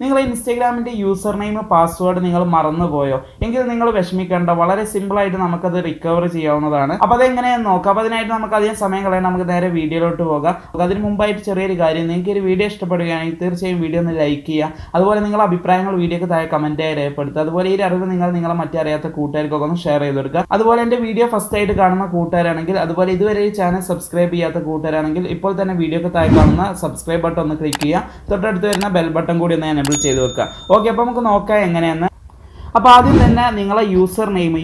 നിങ്ങൾ ഇൻസ്റ്റാഗ്രാമിൻ്റെ user name password നിങ്ങൾ മറന്നുപോയോ എങ്കിൽ നിങ്ങൾ വിഷമിക്കേണ്ട, വളരെ സിമ്പിളായിട്ട് നമുക്കത് റിക്കവർ ചെയ്യാവുന്നതാണ്. അപ്പോൾ അതെങ്ങനെയാണെന്ന് നോക്കാം. അപ്പോൾ അതിനായിട്ട് നമുക്ക് അധികം സമയം കളയാൻ നമുക്ക് നേരെ വീഡിയോയിലോട്ട് പോകാം. അതിന് മുമ്പായിട്ട് ചെറിയൊരു കാര്യം, നിങ്ങൾക്ക് ഒരു വീഡിയോ ഇഷ്ടപ്പെടുകയാണെങ്കിൽ തീർച്ചയായും വീഡിയോ ഒന്ന് ലൈക്ക് ചെയ്യുക. അതുപോലെ നിങ്ങളുടെ അഭിപ്രായങ്ങൾ വീഡിയോക്ക് താഴെ കമൻറ്റായി രേഖപ്പെടുത്തുക. അതുപോലെ ഈ അറിവ് നിങ്ങൾ നിങ്ങളെ മറ്ററിയാത്ത കൂട്ടുകാർക്കൊക്കെ ഒന്ന് ഷെയർ ചെയ്ത് കൊടുക്കുക. അതുപോലെ എൻ്റെ വീഡിയോ ഫസ്റ്റ് ആയിട്ട് കാണുന്ന കൂട്ടുകാരാണെങ്കിൽ, അതുപോലെ ഇതുവരെ ഈ ചാനൽ സബ്സ്ക്രൈബ് ചെയ്യാത്ത കൂട്ടുകാരാണെങ്കിൽ ഇപ്പോൾ തന്നെ വീഡിയോക്ക് താഴെ കാണുന്ന സബ്സ്ക്രൈബ് ബട്ടൺ ഒന്ന് ക്ലിക്ക് ചെയ്യുക. തൊട്ടടുത്ത് വരുന്ന ബെൽ ബട്ടൺ കൂടി ഒന്ന് എനേബിൾ ചെയ്ത് വെക്കുക. ഓക്കെ, അപ്പോൾ നമുക്ക് നോക്കാം എങ്ങനെയെന്ന്. അപ്പോൾ ആദ്യം തന്നെ നിങ്ങളെ യൂസർ നെയിം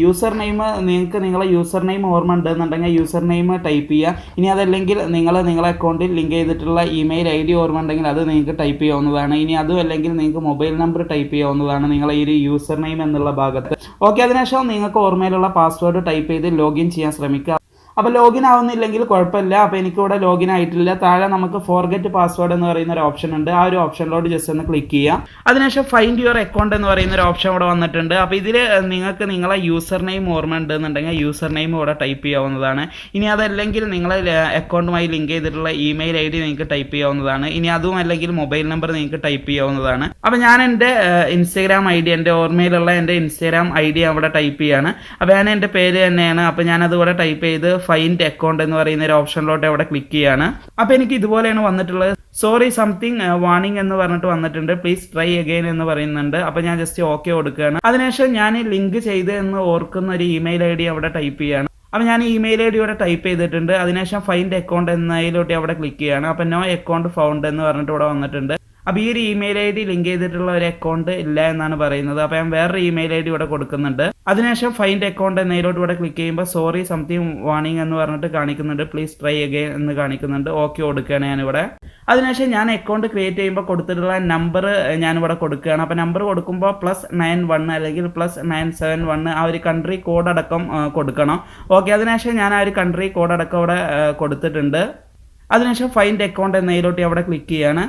നിങ്ങൾക്ക് നിങ്ങളെ യൂസർ നെയിം ഓർമ്മ ഉണ്ടെന്നുണ്ടെങ്കിൽ യൂസർ നെയിം ടൈപ്പ് ചെയ്യുക. ഇനി അതല്ലെങ്കിൽ നിങ്ങളെ അക്കൗണ്ടിൽ ലിങ്ക് ചെയ്തിട്ടുള്ള ഇമെയിൽ ID ഓർമ്മ ഉണ്ടെങ്കിൽ അത് നിങ്ങൾക്ക് ടൈപ്പ് ചെയ്യാവുന്നതാണ്. ഇനി അതും അല്ലെങ്കിൽ നിങ്ങൾക്ക് മൊബൈൽ നമ്പർ ടൈപ്പ് ചെയ്യാവുന്നതാണ് നിങ്ങളെ ഈ ഒരു യൂസർ നെയിം എന്നുള്ള ഭാഗത്ത്. ഓക്കെ, അതിനുശേഷം നിങ്ങൾക്ക് ഓർമ്മയിലുള്ള പാസ്വേഡ് ടൈപ്പ് ചെയ്ത് ലോഗിൻ ചെയ്യാൻ ശ്രമിക്കുക. അപ്പോൾ ലോഗിൻ ആവുന്നില്ലെങ്കിൽ കുഴപ്പമില്ല. അപ്പോൾ എനിക്കിവിടെ ലോഗിൻ ആയിട്ടില്ല. താഴെ നമുക്ക് ഫോർഗെറ്റ് പാസ്വേഡ് എന്ന് പറയുന്ന ഒരു ഓപ്ഷൻ ഉണ്ട്. ആ ഒരു ഓപ്ഷനിലോട്ട് ജസ്റ്റ് ഒന്ന് ക്ലിക്ക് ചെയ്യാം. അതിനുശേഷം ഫൈൻഡ് യുവർ അക്കൗണ്ട് എന്ന് പറയുന്ന ഒരു ഓപ്ഷൻ ഇവിടെ വന്നിട്ടുണ്ട്. അപ്പോൾ ഇതിൽ നിങ്ങൾക്ക് നിങ്ങളെ യൂസർ നെയിം ഓർമ്മ ഉണ്ടെന്നുണ്ടെങ്കിൽ യൂസർ നെയിം ഇവിടെ ടൈപ്പ് ചെയ്യാവുന്നതാണ്. ഇനി അതല്ലെങ്കിൽ നിങ്ങളെ അക്കൗണ്ടുമായി ലിങ്ക് ചെയ്തിട്ടുള്ള ഇമെയിൽ ID നിങ്ങൾക്ക് ടൈപ്പ് ചെയ്യാവുന്നതാണ്. ഇനി അതും അല്ലെങ്കിൽ മൊബൈൽ നമ്പർ നിങ്ങൾക്ക് ടൈപ്പ് ചെയ്യാവുന്നതാണ്. അപ്പോൾ ഞാൻ എൻ്റെ ഇൻസ്റ്റാഗ്രാം ID, എൻ്റെ ഓർമ്മയിലുള്ള എൻ്റെ ഇൻസ്റ്റാഗ്രാം ID അവിടെ ടൈപ്പ് ചെയ്യാണ്. അപ്പോൾ ഞാൻ എൻ്റെ പേര് തന്നെയാണ്. അപ്പോൾ ഞാനത് ഇവിടെ ടൈപ്പ് ചെയ്ത് ഫൈൻഡ് അക്കൗണ്ട് എന്ന് പറയുന്ന ഒരു ഓപ്ഷനിലോട്ട് അവിടെ ക്ലിക്ക് ചെയ്യാണ്. അപ്പോൾ എനിക്ക് ഇതുപോലെയാണ് വന്നിട്ടുള്ളത്. സോറി സംതിങ് വാർണിംഗ് എന്ന് പറഞ്ഞിട്ട് വന്നിട്ടുണ്ട്. പ്ലീസ് ട്രൈ അഗെയിൻ എന്ന് പറയുന്നുണ്ട്. അപ്പോൾ ഞാൻ ജസ്റ്റ് ഓക്കെ കൊടുക്കുകയാണ്. അതിനുശേഷം ഞാൻ ലിങ്ക് ചെയ്ത് എന്ന് ഓർക്കുന്ന ഒരു ഇമെയിൽ ID അവിടെ ടൈപ്പ് ചെയ്യാണ്. അപ്പോൾ ഞാൻ ഇമെയിൽ ID ഇവിടെ ടൈപ്പ് ചെയ്തിട്ടുണ്ട്. അതിനുശേഷം ഫൈൻഡ് അക്കൗണ്ട് എന്നതിലോട്ട് അവിടെ ക്ലിക്ക് ചെയ്യാണ്. അപ്പോൾ നോ അക്കൗണ്ട് ഫൗണ്ട് എന്ന് പറഞ്ഞിട്ട് ഇവിടെ വന്നിട്ടുണ്ട്. അപ്പോൾ ഈ ഒരു ഇമെയിൽ ID ലിങ്ക് ചെയ്തിട്ടുള്ള ഒരു അക്കൗണ്ട് ഇല്ല എന്നാണ് പറയുന്നത്. അപ്പോൾ ഞാൻ വേറൊരു ഇമെയിൽ ID ഇവിടെ കൊടുക്കുന്നുണ്ട്. അതിനുശേഷം ഫൈൻഡ് അക്കൗണ്ട് എന്നതിലോട്ട് ഇവിടെ ക്ലിക്ക് ചെയ്യുമ്പോൾ സോറി സംതിങ് വാർണിംഗ് എന്ന് പറഞ്ഞിട്ട് കാണിക്കുന്നുണ്ട്. പ്ലീസ് ട്രൈ അഗെയിൻ എന്ന് കാണിക്കുന്നുണ്ട്. ഓക്കെ കൊടുക്കുകയാണ് ഞാനിവിടെ. അതിനുശേഷം ഞാൻ അക്കൗണ്ട് ക്രിയേറ്റ് ചെയ്യുമ്പോൾ കൊടുത്തിട്ടുള്ള നമ്പർ ഞാനിവിടെ കൊടുക്കുകയാണ്. അപ്പോൾ നമ്പർ കൊടുക്കുമ്പോൾ +91 അല്ലെങ്കിൽ +971 ആ ഒരു കൺട്രി കോഡ് അടക്കം കൊടുക്കണം. ഓക്കെ, അതിനുശേഷം ഞാൻ ആ ഒരു കൺട്രി കോഡ് അടക്കം ഇവിടെ കൊടുത്തിട്ടുണ്ട്. അതിനുശേഷം ഫൈൻഡ് അക്കൗണ്ട് എന്നതിലോട്ട് അവിടെ ക്ലിക്ക് ചെയ്യാണ്.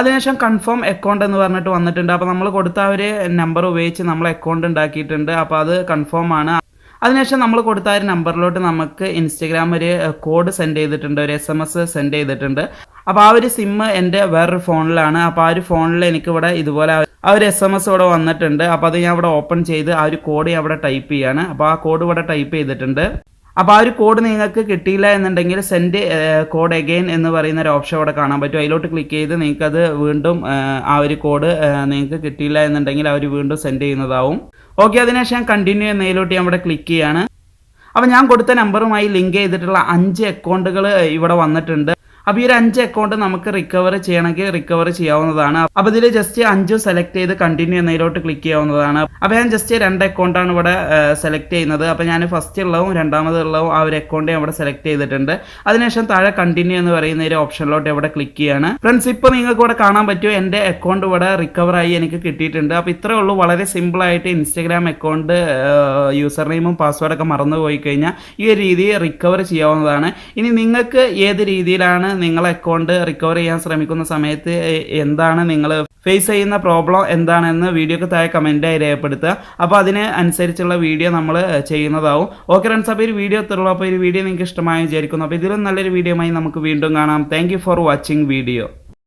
അതിനുശേഷം കൺഫേം അക്കൗണ്ട് എന്ന് പറഞ്ഞിട്ട് വന്നിട്ടുണ്ട്. അപ്പോൾ നമ്മൾ കൊടുത്ത ആ ഒരു നമ്പർ ഉപയോഗിച്ച് നമ്മൾ അക്കൗണ്ട് ഉണ്ടാക്കിയിട്ടുണ്ട്. അപ്പോൾ അത് കൺഫേം ആണ്. അതിനുശേഷം നമ്മൾ കൊടുത്ത ആ ഒരു നമ്പറിലോട്ട് നമുക്ക് ഇൻസ്റ്റഗ്രാം ഒരു കോഡ് സെൻഡ് ചെയ്തിട്ടുണ്ട്, ഒരു SMS സെൻഡ് ചെയ്തിട്ടുണ്ട്. അപ്പോൾ ആ ഒരു സിം എൻ്റെ വേറൊരു ഫോണിലാണ്. അപ്പോൾ ആ ഒരു ഫോണിൽ എനിക്കിവിടെ ഇതുപോലെ ആ ഒരു SMS ഇവിടെ വന്നിട്ടുണ്ട്. അപ്പോൾ അത് ഞാൻ ഇവിടെ ഓപ്പൺ ചെയ്ത് ആ ഒരു കോഡ് ഞാൻ ഇവിടെ ടൈപ്പ് ചെയ്യാണ്. അപ്പോൾ ആ കോഡ് ഇവിടെ ടൈപ്പ് ചെയ്തിട്ടുണ്ട്. അപ്പോൾ ആ ഒരു കോഡ് നിങ്ങൾക്ക് കിട്ടിയില്ല എന്നുണ്ടെങ്കിൽ സെൻഡ് കോഡ് അഗെയിൻ എന്ന് പറയുന്ന ഒരു ഓപ്ഷൻ അവിടെ കാണാൻ പറ്റും. അതിലോട്ട് ക്ലിക്ക് ചെയ്ത് നിങ്ങൾക്കത് വീണ്ടും ആ ഒരു കോഡ് നിങ്ങൾക്ക് കിട്ടിയില്ല എന്നുണ്ടെങ്കിൽ അവർ വീണ്ടും സെൻഡ് ചെയ്യുന്നതാവും. ഓക്കെ, അതിനുശേഷം കണ്ടിന്യൂ എന്നതിലോട്ട് ഞാൻ ഇവിടെ ക്ലിക്ക് ചെയ്യാണ്. അപ്പോൾ ഞാൻ കൊടുത്ത നമ്പറുമായി ലിങ്ക് ചെയ്തിട്ടുള്ള 5 അക്കൗണ്ടുകൾ ഇവിടെ വന്നിട്ടുണ്ട്. അപ്പോൾ ഈ ഒരു 5 അക്കൗണ്ട് നമുക്ക് റിക്കവർ ചെയ്യണമെങ്കിൽ റിക്കവർ ചെയ്യാവുന്നതാണ്. അപ്പോൾ ഇതിൽ ജസ്റ്റ് 5 സെലക്ട് ചെയ്ത് കണ്ടിന്യൂ എന്നതിലോട്ട് ക്ലിക്ക് ചെയ്യാവുന്നതാണ്. അപ്പോൾ ഞാൻ ജസ്റ്റ് 2 അക്കൗണ്ടാണ് ഇവിടെ സെലക്ട് ചെയ്യുന്നത്. അപ്പോൾ ഞാൻ ഫസ്റ്റ് ഉള്ളതും രണ്ടാമതുള്ളതും ആ ഒരു അക്കൗണ്ട് ഇവിടെ സെലക്ട് ചെയ്തിട്ടുണ്ട്. അതിനുശേഷം താഴെ കണ്ടിന്യൂ എന്ന് പറയുന്ന ഒരു ഓപ്ഷനിലോട്ട് ഇവിടെ ക്ലിക്ക് ചെയ്യാണ്. ഫ്രണ്ട്സ്, ഇപ്പോൾ നിങ്ങൾക്ക് ഇവിടെ കാണാൻ പറ്റും എൻ്റെ അക്കൗണ്ട് ഇവിടെ റിക്കവർ ആയി എനിക്ക് കിട്ടിയിട്ടുണ്ട്. അപ്പോൾ ഇത്രയേ ഉള്ളൂ. വളരെ സിമ്പിളായിട്ട് ഇൻസ്റ്റഗ്രാം അക്കൗണ്ട് യൂസർ നെയിമും പാസ്വേഡൊക്കെ മറന്നു പോയി കഴിഞ്ഞാൽ ഈ ഒരു രീതിയിൽ റിക്കവർ ചെയ്യാവുന്നതാണ്. ഇനി നിങ്ങൾക്ക് ഏത് രീതിയിലാണ് നിങ്ങളെ അക്കൗണ്ട് റിക്കവർ ചെയ്യാൻ ശ്രമിക്കുന്ന സമയത്ത് എന്താണ് നിങ്ങൾ ഫേസ് ചെയ്യുന്ന പ്രോബ്ലം എന്താണെന്ന് വീഡിയോക്ക് താഴെ കമൻറ്റായി രേഖപ്പെടുത്തുക. അപ്പോൾ അതിന് അനുസരിച്ചുള്ള വീഡിയോ നമ്മൾ ചെയ്യുന്നതാവും. ഓക്കെ ഫ്രണ്ട്സ്, അപ്പോൾ ഈ വീഡിയോ എത്തുള്ളൂ. അപ്പോൾ ഈ വീഡിയോ നിങ്ങൾക്ക് ഇഷ്ടമായി വിചാരിക്കുന്നു. അപ്പോൾ ഇതിലും നല്ലൊരു വീഡിയോയുമായി നമുക്ക് വീണ്ടും കാണാം. Thank you for watching video.